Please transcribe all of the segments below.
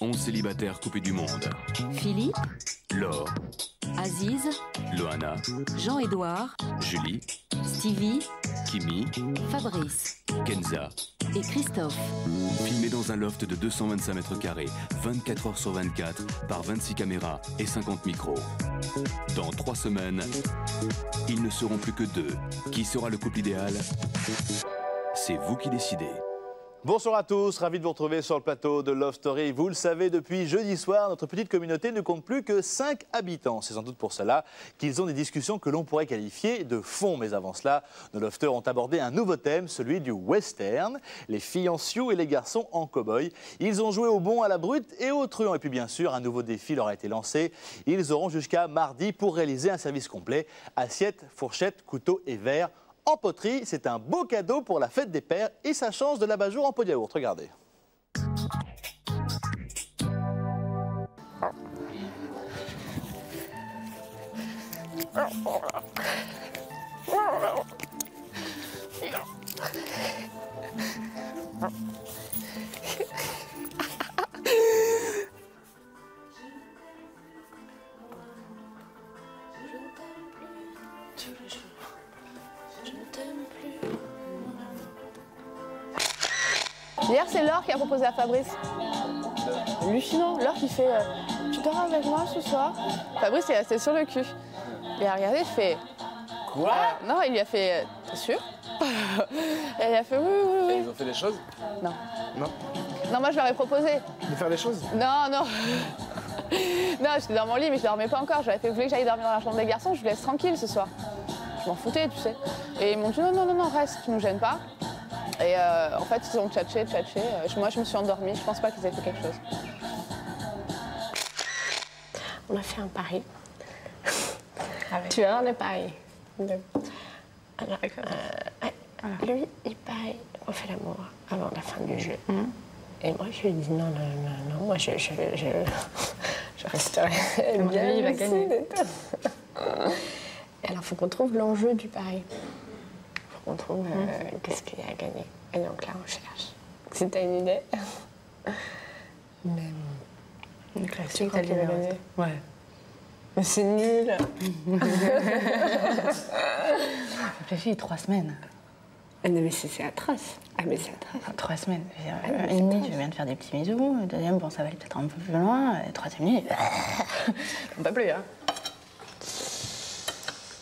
11 célibataires coupés du monde. Philippe, Laure, Aziz, Loana, Jean-Édouard, Julie, Stevie, Kimi, Fabrice Kenza. et Christophe. Filmés dans un loft de 225 mètres carrés, 24 heures sur 24, par 26 caméras et 50 micros. Dans 3 semaines, ils ne seront plus que 2. Qui sera le couple idéal? C'est vous qui décidez. Bonsoir à tous, ravi de vous retrouver sur le plateau de Love Story. Vous le savez, depuis jeudi soir, notre petite communauté ne compte plus que 5 habitants. C'est sans doute pour cela qu'ils ont des discussions que l'on pourrait qualifier de fond. Mais avant cela, nos lofters ont abordé un nouveau thème, celui du western. Les filles en sioux et les garçons en cow-boy. Ils ont joué au bon, à la brute et au truand. Et puis bien sûr, un nouveau défi leur a été lancé. Ils auront jusqu'à mardi pour réaliser un service complet. Assiettes, fourchettes, couteaux et verres. En poterie, c'est un beau cadeau pour la fête des pères et sa chance de l'abat-jour en pot de yaourt. Regardez. Hier, c'est Laure qui a proposé à Fabrice. Hallucinant. Laure qui fait tu dors avec moi ce soir? Fabrice est resté sur le cul. Il a regardé, il fait quoi? Non, il lui a fait t'es sûr? Et il a fait oui. Et ils ont fait des choses? Non. Non. Non, moi je leur ai proposé. De faire des choses? Non. Non, j'étais dans mon lit, mais je dormais pas encore. J'avais fait, vous voulez que j'aille dormir dans la chambre des garçons? Je vous laisse tranquille ce soir. Je m'en foutais, tu sais. Et ils m'ont dit non, reste, tu nous gênes pas. Et en fait, ils ont tchatché. Moi, je me suis endormie. Je pense pas qu'ils aient fait quelque chose. On a fait un pari. Tu vois, on est pareil. Alors, lui, il parie, on fait l'amour avant la fin du jeu. Et moi, je lui ai dit non, moi, je resterai bien. Lui, il va gagner. Et alors, il faut qu'on trouve l'enjeu du pari. Il faut qu'on trouve qu'est-ce qu'il y a à gagner. Et donc là, on cherche. Si t'as une idée. Mais tu crois qu'il va gagner? Ouais. Mais c'est nul. Réfléchis, 3 semaines. Non, mais c'est atroce. Ah, mais c'est atroce. 3 semaines. Une nuit, je viens de faire des petits bisous. Le deuxième, bon, ça va aller peut-être un peu plus loin. Et troisième nuit, on peut plus, hein.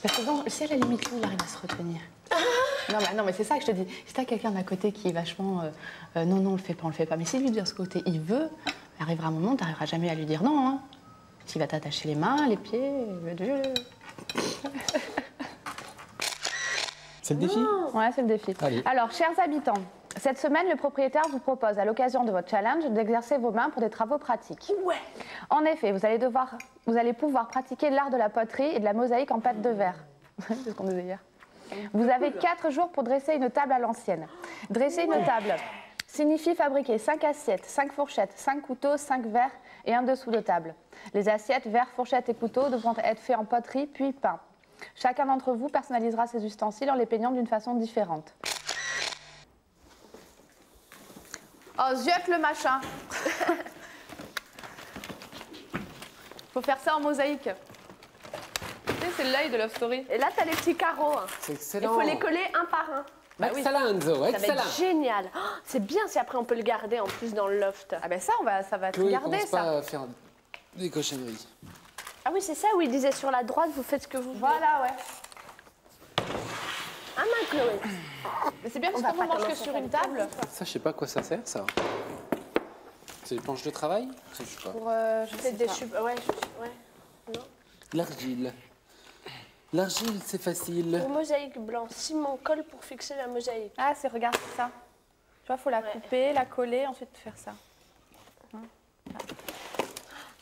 Parce que bon, si à la limite, il arrive à se retenir. Non, mais c'est ça que je te dis. Si t'as quelqu'un d'à côté qui est vachement non, on le fait pas. Mais si lui, de ce côté, il veut, il arrivera un moment, t'arriveras jamais à lui dire non, hein. S'il va t'attacher les mains, les pieds, il va te violer. C'est le défi? Ouais, c'est le défi. Allez. Alors, chers habitants, cette semaine, le propriétaire vous propose, à l'occasion de votre challenge, d'exercer vos mains pour des travaux pratiques. Ouais. En effet, vous allez pouvoir pratiquer l'art de la poterie et de la mosaïque en pâte de verre. C'est ce qu'on disait hier. Vous avez 4 jours pour dresser une table à l'ancienne. Dresser une table signifie fabriquer 5 assiettes, 5 fourchettes, 5 couteaux, 5 verres et un dessous de table. Les assiettes, verres, fourchettes et couteaux devront être faits en poterie puis peints. Chacun d'entre vous personnalisera ses ustensiles en les peignant d'une façon différente. Oh, ziote le machin. Faut faire ça en mosaïque. Tu sais, c'est l'œil de Love Story. Et là, t'as les petits carreaux. C'est Il excellent. faut les coller un par un. Bah oui. Excellent, Ça va excellent. être génial. Oh, c'est bien si après on peut le garder en plus dans le loft. Ah ben ça, ça va te Chloé, garder commence ça. pas à faire des cochonneries. Ah oui, c'est ça où il disait sur la droite, vous faites ce que vous voulez. Voilà, ouais. Ah ma Chloé. Mais c'est bien parce va qu'on pas mange que commencer sur par une le table. Ça, je sais pas à quoi ça sert, ça. C'est les planches de travail? Ça, je sais pas. Pour, je sais C'est des pas. ouais. Non. L'argile. L'argile, c'est facile. Pour mosaïque blanc, ciment, colle pour fixer la mosaïque. Ah, regarde, c'est ça. Tu vois, faut la couper, la coller, ensuite faire ça.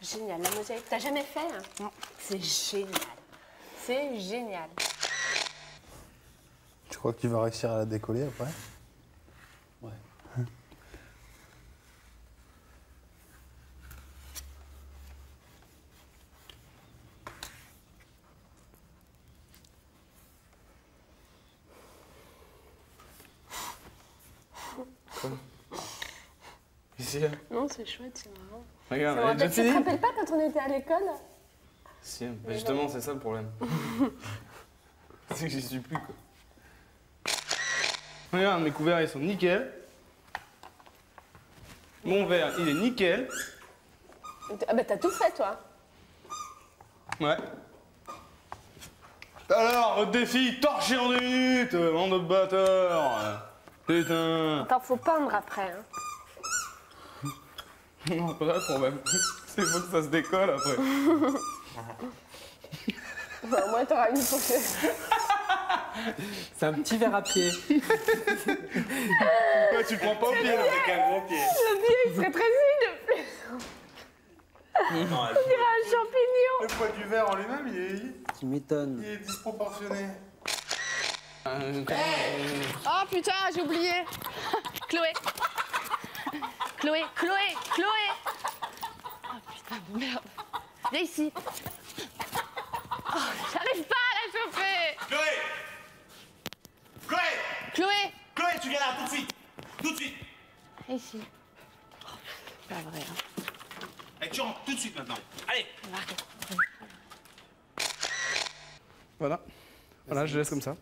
Génial, la mosaïque. T'as jamais fait? Non. C'est génial. C'est génial. Tu crois que tu vas réussir à la décoller après? Ouais. Ici. Non, c'est chouette, c'est marrant. Regarde, Ça elle est me déjà rappelle, tu te finie. rappelles pas quand on était à l'école? Si, bah justement, c'est ça le problème. C'est que j'y suis plus, quoi. Regarde, mes couverts, ils sont nickel. Mon verre, il est nickel. Ah bah t'as tout fait, toi. Ouais. Alors, votre défi, torché en 2 minutes, bande de bâtards. Putain. Attends, faut peindre après. Hein. Non, pas le problème. C'est faut que ça se décolle après. Bah, au moins, t'auras une pour que... C'est un petit verre à pied. Ouais, tu le prends pas au pied, avec un gros pied. Le pied, il serait très humide. On dirait un champignon. Le poids du verre en lui-même, Tu m'étonnes. il est disproportionné. Oh putain, j'ai oublié. Chloé. Chloé. Oh putain de merde. Viens ici. Oh, j'arrive pas à la chauffer. Chloé Chloé Chloé. Chloé, tu viens là, tout de suite. Tout de suite. Viens ici. Oh, c'est pas vrai. Hein. Allez, tu rentres tout de suite maintenant. Allez. Voilà. Voilà, je laisse comme ça.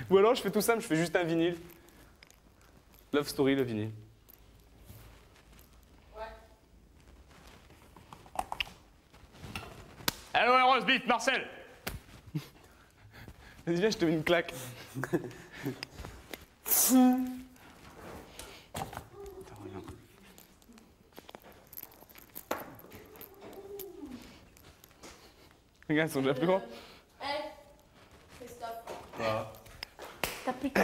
Ou alors je fais tout simple, je fais juste un vinyle. Love Story, le vinyle. Ouais. Allô, la rose bite, Marcel. Vas-y, viens, je te mets une claque. Regarde, ils sont déjà plus grands. T'as plus de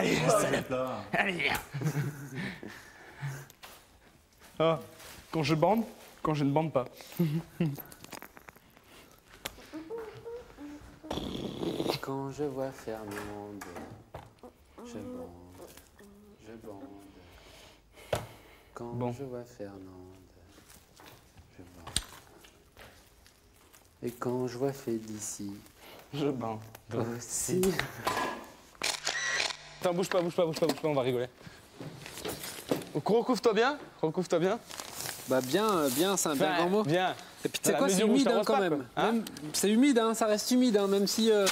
Allez, viens. Ah, quand je bande, quand je ne bande pas. Quand je vois Fernande, je bande. Quand je vois Fernande, je bande. Et quand je vois Félicie, Je bande. aussi. Attends, bouge pas, on va rigoler. Recouvre-toi bien, Bah bien, c'est un bien grand mot. Bien. Et puis tu sais Voilà, quoi, c'est mesure où je humide hein, t'arrose quand pas, même. quoi. Hein C'est humide, hein, ça reste humide, hein, même si... Je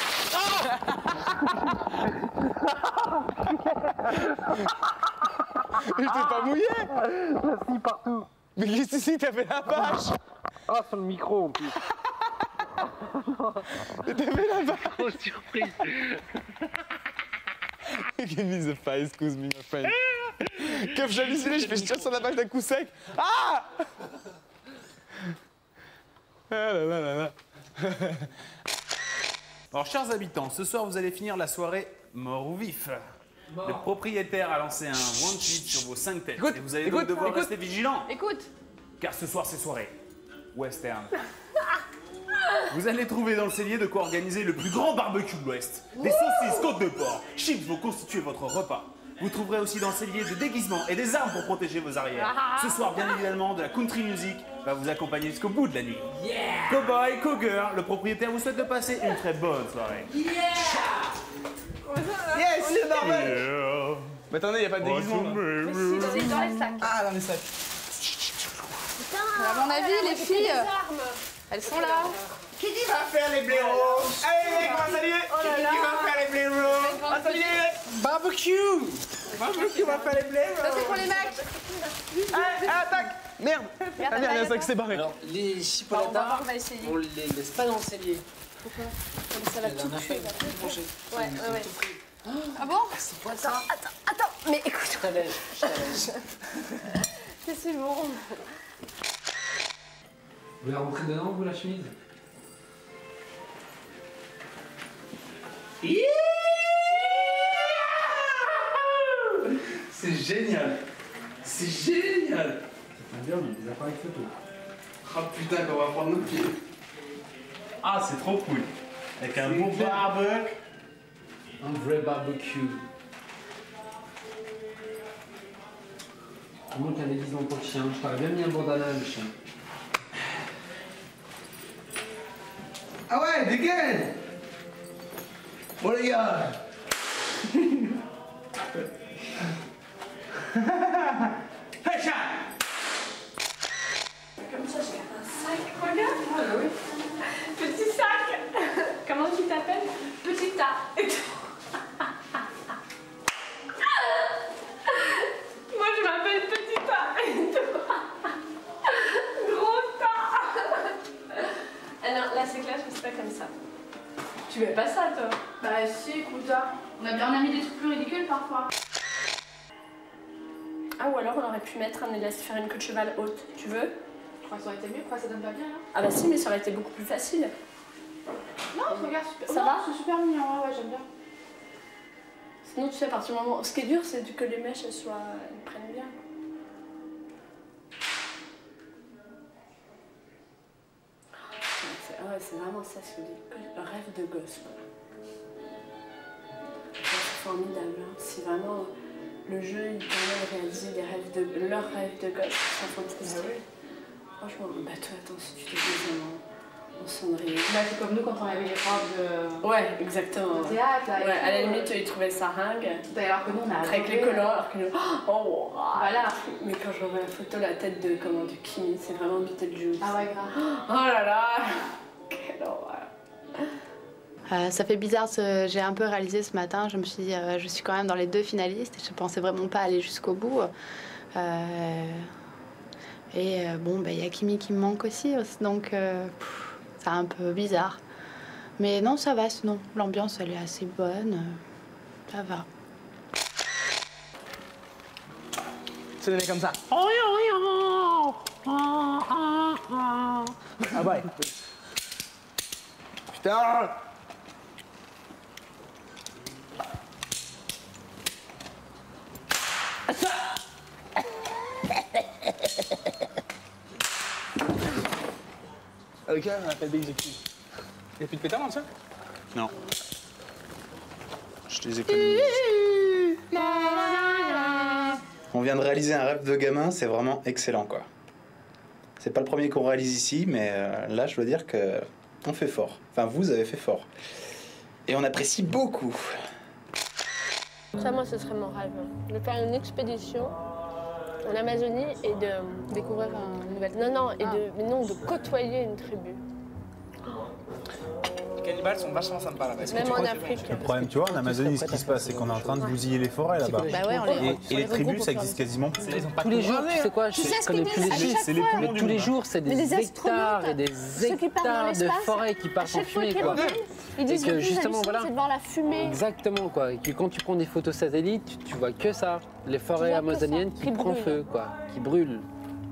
t'ai pas mouillé. Si, partout. Mais qu'est-ce que c'est que t'as fait la vache? Ah, sur le micro en plus. T'as fait la vache. Oh, surprise. Give me the fire, excuse me, my friend. Comme j'ai halluciné, je tire sur la vache d'un coup sec. Ah! Ah là là là là. Alors, chers habitants, ce soir, vous allez finir la soirée mort ou vif. Le propriétaire a lancé un one tweet sur vos 5 têtes. Écoute, et vous allez donc devoir rester vigilants. Écoute. Car ce soir, c'est soirée western. Vous allez trouver dans le cellier de quoi organiser le plus grand barbecue de l'Ouest. Des saucisses, côtes de porc, chips vont constituer votre repas. Vous trouverez aussi dans le cellier des déguisements et des armes pour protéger vos arrières. Ce soir, bien évidemment, de la country music va vous accompagner jusqu'au bout de la nuit. Cowboy, cowgirl, le propriétaire vous souhaite de passer une très bonne soirée. Yes, c'est normal. Mais attendez, y a pas de déguisement là. C'est dans les sacs. Ah, dans les sacs. À mon avis, les filles, elles sont là. Qui va faire les blaireaux? Allez, mec, on va saluer. Qui va faire les blaireaux? On va saluer. Barbecue. Barbecue va faire les blaireaux. Ça, c'est pour les mecs. Allez, attaque. Merde. Ah merde, il y a un sac qui s'est barré. Alors, les chipolatas, on les laisse pas dans le cellier. Pourquoi? Ça va tout tuer. Ouais. Ah bon? C'est quoi ça? Attends, mais écoute. Je t'allège. C'est bon. Vous voulez rentrer dedans, vous, la chemise? C'est génial. C'est génial. Ça bien, on a des appareils photo. Oh putain, qu'on va prendre nos pieds. Ah, c'est trop cool. Avec un beau barbecue. Un vrai barbecue. Il manque un déguisement pour le chien. Je t'aurais bien mis un bandana, le chien. Ah ouais, dégaine. Bon les gars. Comme ça, j'ai un sac. Regarde. Ah bah oui. Petit sac. Comment tu t'appelles? Petit tas. Moi, je m'appelle Petit tas. Et toi? Gros tas. Alors là, c'est clair, je fais pas comme ça. Tu veux pas ça, toi? Bah si, écoute, on a mis des trucs plus ridicules parfois. Ah, ou alors on aurait pu mettre un élastique, faire une queue de cheval haute. Tu veux? Je crois que ça aurait été mieux, pourquoi ça donne pas bien là? Ah bah si, mais ça aurait été beaucoup plus facile. Non, regarde, super. Ça va? C'est super mignon, ouais, j'aime bien. Sinon, tu sais, à partir du moment... Ce qui est dur, c'est que les mèches, elles prennent bien. Ouais, c'est vraiment ça, c'est un rêve de gosse. C'est formidable, hein. C'est vraiment... Le jeu, il permet de réaliser leurs rêves de gosse. C'est fantastique. Franchement, bah toi, attends, si tu te dis vraiment... On cendrier. Bah, c'est comme nous quand on avait les robes de... Ouais, exactement. de théâtre, là. Ouais, à la limite, ils trouvaient ça ringue. Alors que nous, on a avec les collants, alors que nous... Oh, voilà. Mais quand je revois la photo, la tête de Kimi, c'est vraiment Beetlejuice. Ah ouais, grave. Oh là là. Quelle horreur. Ça fait bizarre, j'ai un peu réalisé ce matin, je me suis dit, je suis quand même dans les 2 finalistes et je pensais vraiment pas aller jusqu'au bout. Bon, il y a Kimi qui me manque aussi, donc c'est un peu bizarre. Mais non, ça va, sinon, l'ambiance elle est assez bonne, ça va. C'est donné comme ça. Ah ouais. Putain. Ok, on appelle des excuses. Y'a plus de pétard dans ça? Non. Je les économise. On vient de réaliser un rêve de gamin, c'est vraiment excellent, quoi. C'est pas le premier qu'on réalise ici, mais là, je dois dire que on fait fort. Enfin, vous avez fait fort. Et on apprécie beaucoup. Ça, moi, ce serait mon rêve. De faire une expédition en Amazonie et de Découvrir un nouvel... mais non, de côtoyer une tribu. Les cannibales sont vachement sympas là-bas. Même en Afrique. Le problème, tu vois, en Amazonie, ce qui se passe, c'est qu'on est en train de bousiller les forêts là-bas. Bah ouais, Et les tribus, ça existe quasiment plus. Tous les jours, tu sais quoi, je connais plus les chiffres. C'est les poumons du Tous les monde. jours, c'est des hectares et des hectares de forêts qui partent en fumée, quoi. Ils disent Et que que justement, voilà. c'est de voir la fumée. Exactement, quoi. Et que quand tu prends des photos satellites, tu vois que ça. Les forêts vois que amazoniennes ça, qui qui prennent brûlent. feu, quoi. Qui brûlent.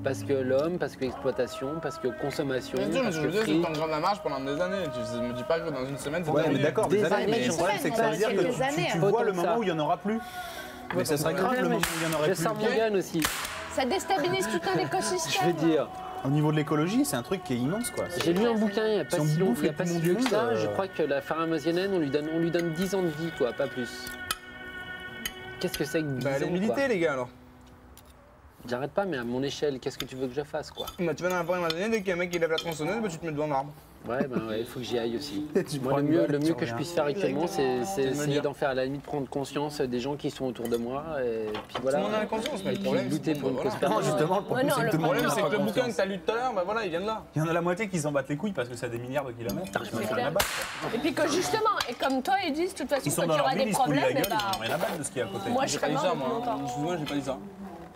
Parce que l'homme, parce que l'exploitation, parce que consommation, Bien sûr, mais parce ce que que je veux dire, c'est fric. que t'en graves la marche pendant des années. Tu me dis pas que dans une semaine, c'est Ouais, mais terminé. d'accord, des années, mais le problème, c'est que ça veut dire que quelques années, tu hein. vois le Autant que moment ça. où il n'y en aura plus. Mais ça serait grave le moment où il n'y en aurait Je plus. sors mon gun aussi. Ça déstabilise tout un écosystème. Je veux dire, Au niveau de l'écologie, c'est un truc qui est immense, quoi. j'ai lu un bouquin il n'y a pas Si on si bouffe il y a les pas si poumons du vieux que ça. monde, Je crois que la forêt amazonienne, on lui donne 10 ans de vie, quoi, pas plus. Qu'est-ce que c'est que 10 Bah, allez ans, militer, quoi. les gars, alors. J'arrête pas, mais à mon échelle, qu'est-ce que tu veux que je fasse, quoi? Bah, tu vas dans la forêt amazonienne, dès qu'il y a un mec qui lève la tronçonneuse, bah, tu te mets devant l'arbre. Ouais, ben ouais, il faut que j'y aille aussi. Tu Moi, prends le une mieux, balle, le tu mieux que je reviens. puisse faire actuellement, c'est me essayer dire. d'en faire à la limite prendre conscience des gens qui sont autour de moi. Et puis voilà. Tout le monde en a conscience, mais le Et puis problème, lutter c'est pour une bon, cause voilà. Non, perdue. justement, le problème, Ouais, non, c'est que le tout le monde Le problème, n'a c'est pas que le bouquin que confiance. t'as lu tout à l'heure, bah voilà, il vient de là. Il y en a la moitié qui s'en battent les couilles parce que c'est à des milliards de kilomètres. Je me fais rien à battre. Et puis que justement, et comme toi, ils disent, de toute façon, Ils sont quand dans il y leur aura ville, des ils se coulent la problèmes, gueule, et ils n'ont rien à battre de ce qu'il y a à côté. moi, je J'ai serais pas dit ça, mort moi. depuis longtemps. Excuse-moi, j'ai pas dit ça.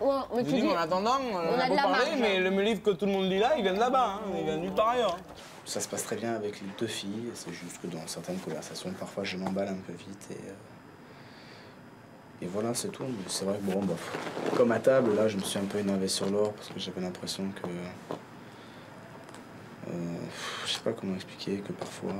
Ouais, mais Je tu dis dis, qu'en attendant, on a a de beau la parler, marge. mais le livre que tout le monde lit là, il vient de là-bas, hein. Il vient de nulle part ailleurs. Ça se passe très bien avec les 2 filles, c'est juste que dans certaines conversations, parfois je m'emballe un peu vite et voilà, c'est tout. Mais c'est vrai que bon, bah, comme à table, là, je me suis un peu énervé sur l'or parce que j'avais l'impression que. Je sais pas comment expliquer, que parfois.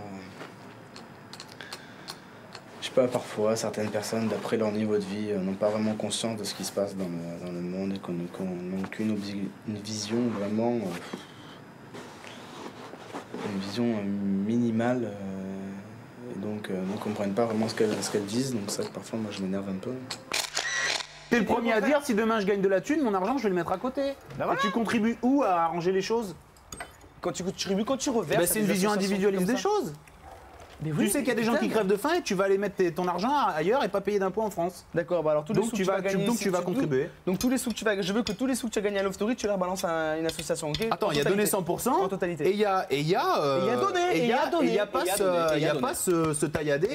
Je sais pas, parfois, certaines personnes, d'après leur niveau de vie, n'ont pas vraiment conscience de ce qui se passe dans le monde et qu'on n'ont qu'une vision vraiment. Une vision minimale et donc ne comprennent pas vraiment ce qu'elles disent, donc ça parfois moi je m'énerve un peu. T'es le premier à dire, si demain je gagne de la thune, mon argent je vais le mettre à côté. Et tu contribues où à arranger les choses? Quand tu reverses. Bah, c'est une vision individualiste des choses. Mais Tu sais qu'il y a des gens qui crèvent de faim et tu vas aller mettre ton argent ailleurs et pas payer d'impôts en France. D'accord, bah alors tous les sous que tu vas gagner. Donc tu vas contribuer. Donc tous les sous que tu vas, je veux que tous les sous que tu as gagnés à Love Story, tu les rebalances à une association, ok? Attends, il y a donné 100% en totalité. Et il y a donné. Et il y a pas se taillader.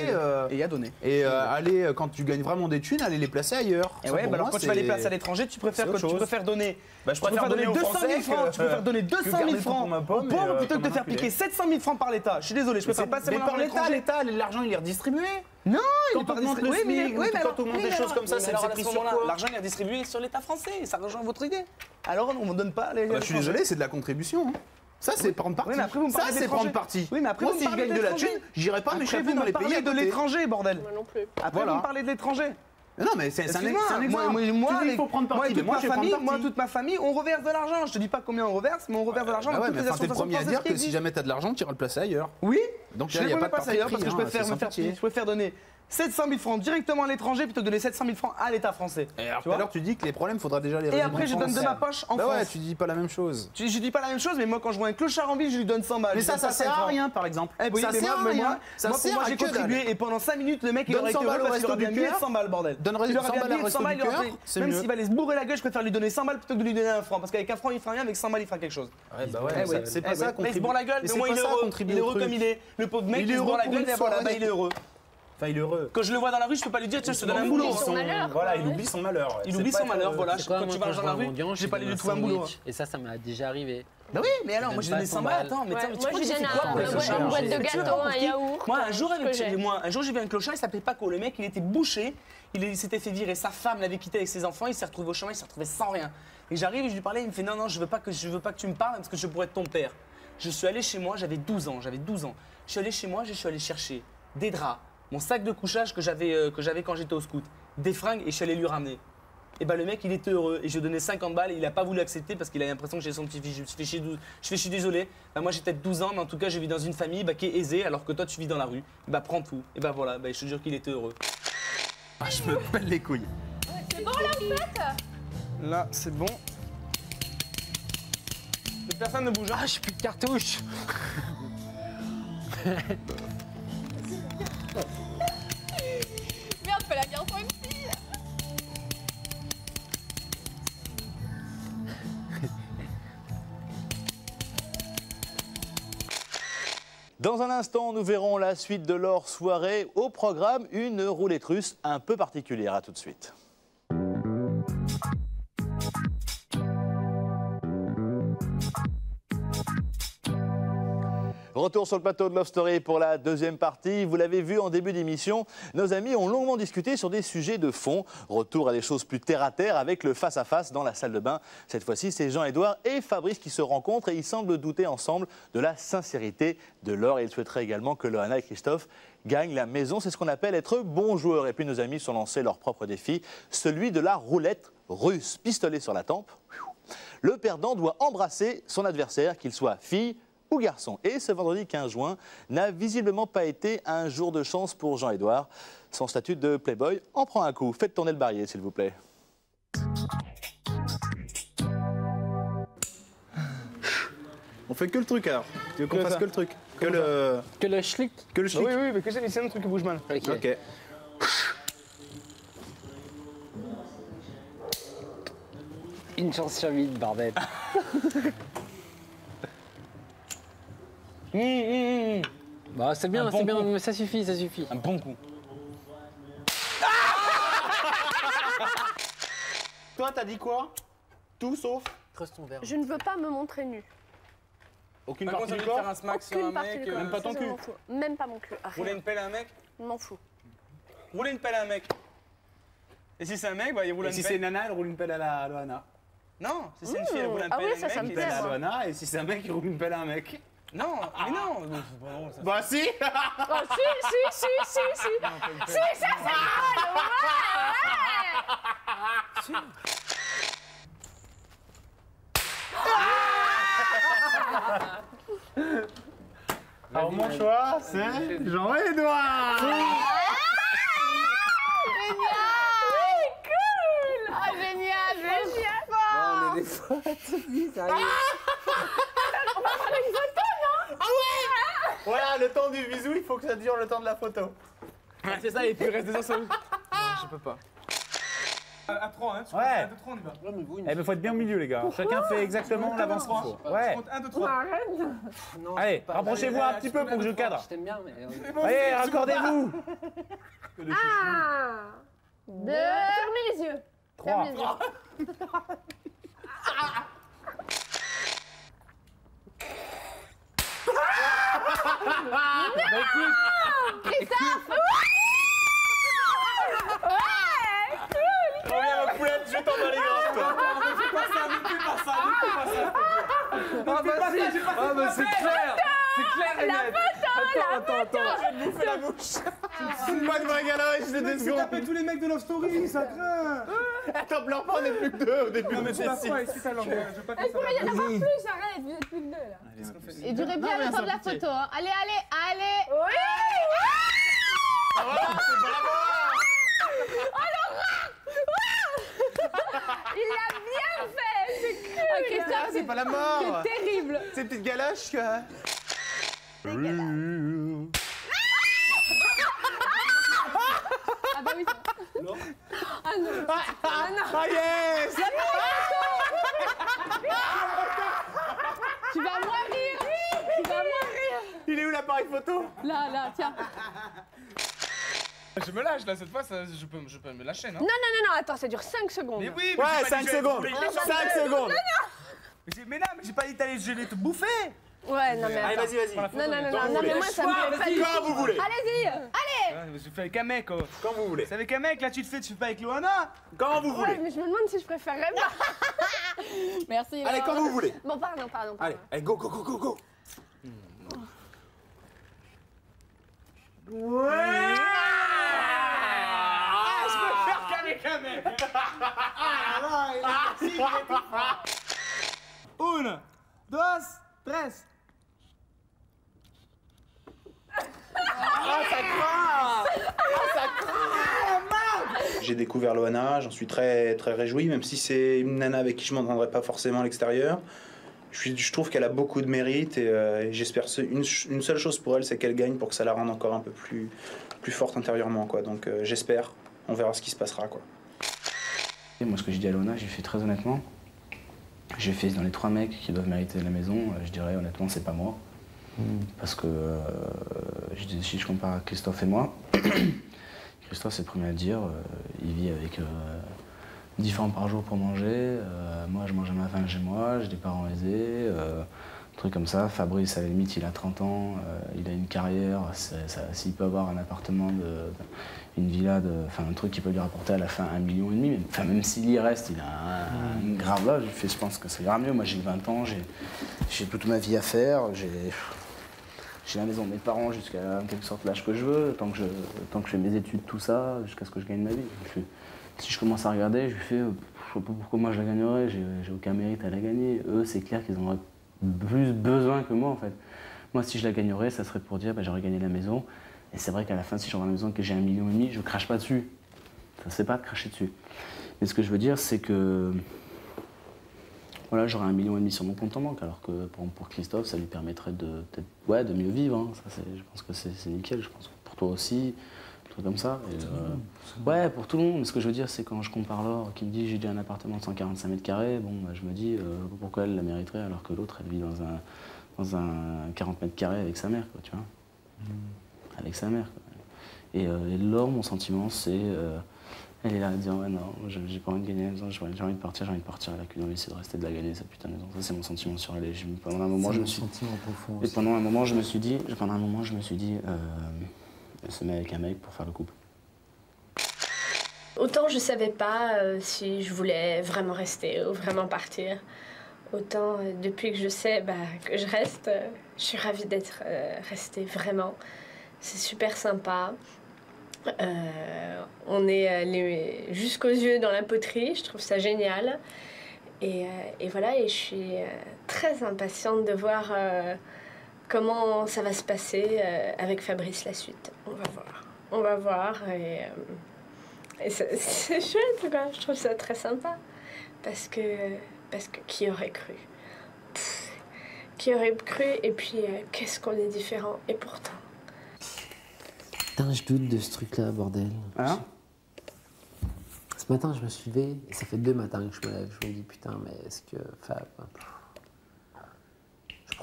Et il y a donné. Et aller quand tu gagnes vraiment des thunes, aller les placer ailleurs. Et ouais, bah alors quand tu vas les placer à l'étranger, tu préfères donner. Bah, je préfère donner 200 000 francs. Tu préfères donner 200 000 francs aux pauvres plutôt que de te faire piquer 700 000 francs par l'État. Je suis désolé, je préfère passer mon argent à l'étranger. L'État, l'argent il est redistribué. Non, il est pas redistribué. Oui, mais quand on monte des choses comme ça, c'est pris sur quoi? L'argent il est distribué sur l'État français, ça rejoint votre idée. Alors on ne donne pas les. Je suis désolé, c'est de la contribution. Ça, c'est prendre parti. Ça, c'est prendre parti. Oui, mais après, moi, si je gagne de la thune, j'irai pas m'échapper dans les pays à de l'étranger, bordel. Moi non plus. Après, vous me parlez de l'étranger. Non, mais c'est un exemple. Il faut prendre parti. Moi, toute ma famille, on reverse de l'argent. Je te dis pas combien on reverse, mais on reverse de l'argent. Ouais, mais t'es le premier à dire que si jamais t'as de l'argent, tu iras le placer ailleurs. Oui. Donc il n'y a pas de parti ailleurs parce que je préfère donner 700 000 francs directement à l'étranger plutôt que de donner 700 000 francs à l'État français. Et alors tout à l'heure, tu dis que les problèmes, faudra déjà les résoudre. Et après, je donne de ma poche en France. Ouais, tu dis pas la même chose. Je dis pas la même chose, mais moi, quand je vois un clochard en ville, je lui donne 100 balles. Mais ça sert à rien, par exemple. Ça sert à rien. Moi, j'ai contribué et pendant 5 minutes, le mec, il aurait été heureux parce qu'il aurait bien mis 100 balles, bordel. Donnerait 100 balles à Resto du Cœur, c'est mieux. Même s'il va aller se bourrer la gueule, je préfère lui donner 100 balles plutôt que de lui donner 1 franc. Parce qu'avec 1 franc, il fera rien, avec 100 balles, il fera quelque chose. Ouais, bah ouais, c'est pas ça. Il se bourre la gueule, mais moi, il est heureux. Il est heureux comme il est. Le pauvre mec, il se bourre la gueule, et voilà, il est heureux. Enfin, il est heureux. Quand je le vois dans la rue, je peux pas lui dire, tiens, je te donne un boulot. Voilà, il oublie son malheur. Il oublie son malheur, voilà. Quand tu vas dans la rue, j'ai pas lui trouver un boulot. Et ça m'est déjà arrivé. Bah oui, mais alors, moi j'ai donné 100 balles. Attends, mais tu crois que j'ai fait quoi une boîte de gâteau, un yaourt. Moi, un jour, j'ai vu un clochard, il s'appelait Paco. Le mec, il était bouché. Il s'était fait virer. Sa femme l'avait quitté avec ses enfants. Il s'est retrouvé au chômage, il s'est retrouvé sans rien. Et j'arrive et je lui parlais. Il me fait non, je veux pas que tu me parles parce que je pourrais être ton père. Je suis allé chez moi, j'avais 12 ans. Je suis allé chez moi, je suis allé chercher des draps, mon sac de couchage que j'avais quand j'étais au scout, des fringues et je suis allé lui ramener. Et bah le mec il était heureux et je lui ai donné 50 balles et il a pas voulu accepter parce qu'il a l'impression que j'ai son petit fils. Je suis désolé, bah, moi j'ai peut-être 12 ans mais en tout cas je vis dans une famille qui est aisée alors que toi tu vis dans la rue. Bah prends tout. Et bah voilà, je te jure qu'il était heureux. Ah je me pèle les couilles. C'est bon là en fait? Là c'est bon. Personne ne bouge. Ah j'ai plus de cartouches. Merde, fallait bien pour une fille. Dans un instant, nous verrons la suite de leur soirée. Au programme, une roulette russe un peu particulière. À tout de suite. Retour sur le plateau de Love Story pour la deuxième partie. Vous l'avez vu en début d'émission, nos amis ont longuement discuté sur des sujets de fond. Retour à des choses plus terre-à-terre avec le face-à-face dans la salle de bain. Cette fois-ci, c'est Jean-Édouard et Fabrice qui se rencontrent et ils semblent douter ensemble de la sincérité de Laure. Et ils souhaiteraient également que Loana et Christophe gagnent la maison. C'est ce qu'on appelle être bon joueur. Et puis nos amis sont lancés leur propre défi, celui de la roulette russe. Pistolet sur la tempe. Le perdant doit embrasser son adversaire, qu'il soit fille ou garçon. Et ce vendredi 15 juin n'a visiblement pas été un jour de chance pour Jean-Édouard. Son statut de playboy en prend un coup. Faites tourner le barillet, s'il vous plaît. On fait que le truc alors. Tu veux qu'on fasse que le truc? Que le schlick? Que le schlick? Oui, mais que c'est un truc qui bouge mal. Ok. Une chance sur 8, bordel. Bah c'est bien, mais ça suffit. Un bon coup. Toi, t'as dit quoi? Tout sauf? Creuse ton verre. Je ne veux pas me montrer nue. Aucune Par partie contre, du corps? faire un smack sur un mec. Même pas ton cul? Même pas mon cul. Rouler une pelle à un mec? Je m'en fous. Rouler une pelle à un mec. Et si c'est un mec, bah il roule une pelle. Et si c'est une nana, elle roule une pelle à la Loana. Non, si c'est une fille, elle roule une pelle oui, à un ça me mec. plaît. À Loana, et si c'est un mec, il roule une pelle à un mec. Non, mais non. C'est pas drôle ça. Bah si. Oh si. Si, ça c'est drôle, ouais. Alors mon choix, c'est Jean-Édouard. Génial. On est des fois, tu dis, ça arrive. On va faire l'examen. ça, le temps du bisou, il faut que ça dure le temps de la photo. C'est ça, et puis il reste des ensemble. Non, je peux pas. À 3, hein. Ouais. 1, 2, 3, on y va. Eh ben faut être bien au milieu les gars. Chacun fait exactement l'avance qu'il faut. Ouais. Je compte 1, 2, 3. Allez, rapprochez-vous un petit peu pour que je cadre. Je t'aime bien, mais. Allez, raccordez-vous. 1, 2. Fermez les yeux. 3. Christophe. Reviens ma poulette, je t'en bats les grands, toi. Fais pas ça, ne fais pas ça, ne fais pas ça. Ah bah si, mais c'est clair. c'est clair et net. Attends. Je vais te bouffer la bouche. Pas de vraie galerie, je l'ai Tu tapes tous les mecs de Love Story, ça craint. Attends, pleure pas, on est plus que 2 au début. Non mais tu vas quoi, essuie ta langue. Je veux pas que ça Il pourrait y en avoir plus, arrête, vous êtes plus que 2 là. Et durez bien le temps de la photo. Hein. Allez. Oui. Voilà, c'est pas la mort. Il l'a bien fait. C'est cru. Christophe, C'est pas la mort. c'est terrible. Ces petites galoches que... Ah bah oui. Ah non. Ah yes. Tu vas moins rire. Il est où l'appareil photo? Là, tiens. Je me lâche là, cette fois, je peux me lâcher, non? Non, attends, ça dure 5 secondes. Mais oui, Ouais, 5 secondes. 5 secondes. Mais non, mais j'ai pas dit d'aller geler te bouffer. Ouais, non mais Allez, attends. vas-y. Non, mais moi ça me plaît pas du Quand tout. vous voulez. Allez-y. Je fais avec un mec. Quand vous voulez. C'est avec un mec, là tu te fais pas avec Loana. Quand vous Ouais, voulez. mais je me demande si je préférerais pas. Merci. Allez, quand vous voulez. Bon, pardon. Allez, go. Ouais. Je peux faire qu'avec un mec. Une, dos, tres. J'ai découvert Loana, j'en suis très réjoui, même si c'est une nana avec qui je m'entendrai pas forcément à l'extérieur. Je trouve qu'elle a beaucoup de mérite et j'espère une seule chose pour elle, c'est qu'elle gagne pour que ça la rende encore un peu plus forte intérieurement, quoi. Donc j'espère, on verra ce qui se passera, quoi. Et moi, ce que je dis à Loana, j'ai fait très honnêtement. J'ai fait dans les 3 mecs qui doivent mériter la maison, je dirais honnêtement, c'est pas moi. Parce que si je compare Christophe et moi, Christophe c'est le premier à le dire, il vit avec 10 francs par jour pour manger, moi je mange à ma faim chez moi, j'ai des parents aisés, trucs comme ça. Fabrice à la limite il a 30 ans, il a une carrière, s'il peut avoir un appartement, une villa, enfin un truc qui peut lui rapporter à la fin 1,5 million, même s'il y reste, il a une grave là, je pense que ça ira mieux. Moi j'ai 20 ans, j'ai toute ma vie à faire, j'ai la maison de mes parents jusqu'à en quelque sorte l'âge que je veux, tant que je fais mes études, tout ça, jusqu'à ce que je gagne ma vie. Si je commence à regarder, je fais, je sais pas pourquoi moi je la gagnerais, j'ai aucun mérite à la gagner. Eux, c'est clair qu'ils en auraient plus besoin que moi en fait. Moi, si je la gagnerais, ça serait pour dire, j'aurais gagné la maison. Et c'est vrai qu'à la fin, si j'aurais la maison et que j'ai 1,5 million, je crache pas dessus. Ça se fait pas de cracher dessus. Mais ce que je veux dire, c'est que voilà, j'aurais 1,5 million sur mon compte en banque, alors que pour Christophe, ça lui permettrait de mieux vivre. Hein. Ça, je pense que c'est nickel. Je pense que pour toi aussi, un truc comme ça. Et, ouais, pour tout le monde. Mais ce que je veux dire, c'est quand je compare Laure, qui me dit j'ai déjà un appartement de 145 mètres carrés, bon, je me dis pourquoi elle la mériterait alors que l'autre, elle vit dans un 40 mètres carrés avec sa mère, quoi, tu vois. Avec sa mère, quoi. Et Laure, mon sentiment, c'est elle est là à dire ouais non, j'ai pas envie de gagner la maison, j'ai envie de partir, elle a qu'une envie, c'est de rester de la gagner cette putain de maison. Ça c'est mon sentiment sur elle. Pendant un moment je me suis dit, elle se met avec un mec pour faire le couple. Autant je savais pas si je voulais vraiment rester ou vraiment partir. Autant depuis que je sais que je reste, je suis ravie d'être restée vraiment. C'est super sympa. On est allé jusqu'aux yeux dans la poterie, je trouve ça génial. Et voilà, et je suis très impatiente de voir comment ça va se passer avec Fabrice la suite. On va voir et c'est chouette, quoi. Je trouve ça très sympa. Parce que qui aurait cru? Qui aurait cru, et puis qu'est-ce qu'on est différents, et pourtant. Putain, je doute de ce truc-là, bordel. Hein? Ce matin, je me suis levé, et ça fait 2 matins que je me lève. Je me dis, putain, mais est-ce que... Je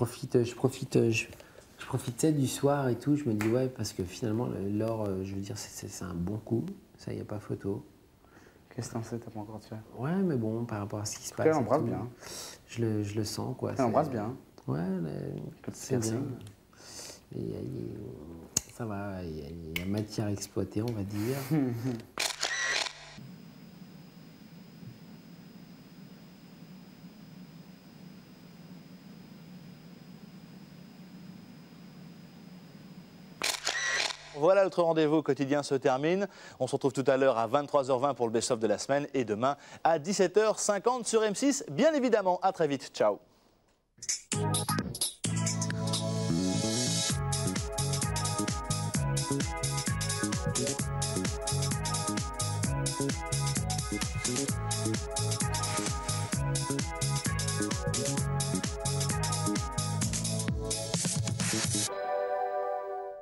profitais du soir et tout. Je me dis, ouais, parce que finalement, l'or, je veux dire, c'est un bon coup. Ça, il n'y a pas photo. Qu'est-ce que t'en sais, t'as pas encore tué? Ouais, mais bon, par rapport à ce qui se passe. Elle embrasse bien. Je le sens, quoi. Elle embrasse bien. Ouais, c'est bien. Ça va, il y a matière à exploiter, on va dire. Voilà, notre rendez-vous quotidien se termine. On se retrouve tout à l'heure à 23h20 pour le best-of de la semaine et demain à 17h50 sur M6. Bien évidemment, à très vite. Ciao.